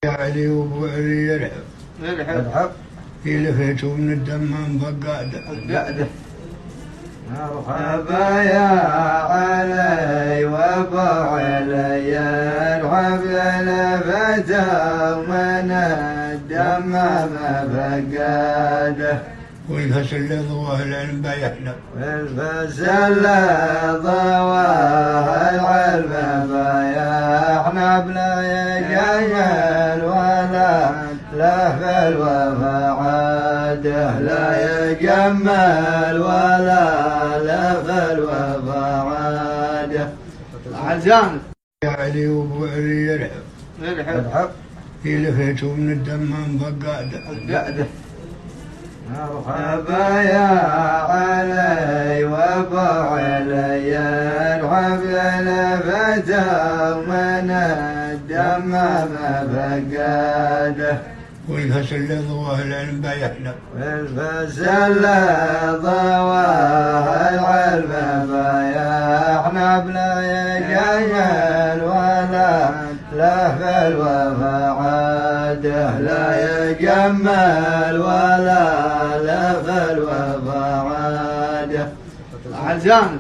علي وابو علي يلحق يلفته من الدمام فقاده مرحبا يا علي وابو علي الحفل لفته من الدمام فقاده والفسل ضواه العلم بيحلق والفسل ضواه العلم بيحنا بلا يجيل ولا له الوفا عاده لا يجمل ولا له الوفا عاده عزام علي وابو علي يلحق يلفته من الدمام فقاده مرحبا يا علي وابو علي الحفل لفته من الدمام فقاده والفسل ضواه العلم بيحلق والفسل ضواه العلم بيحنا بلا يجيل ولا له الوفا عاده لا يجمل ولا له الوفا عاده عزام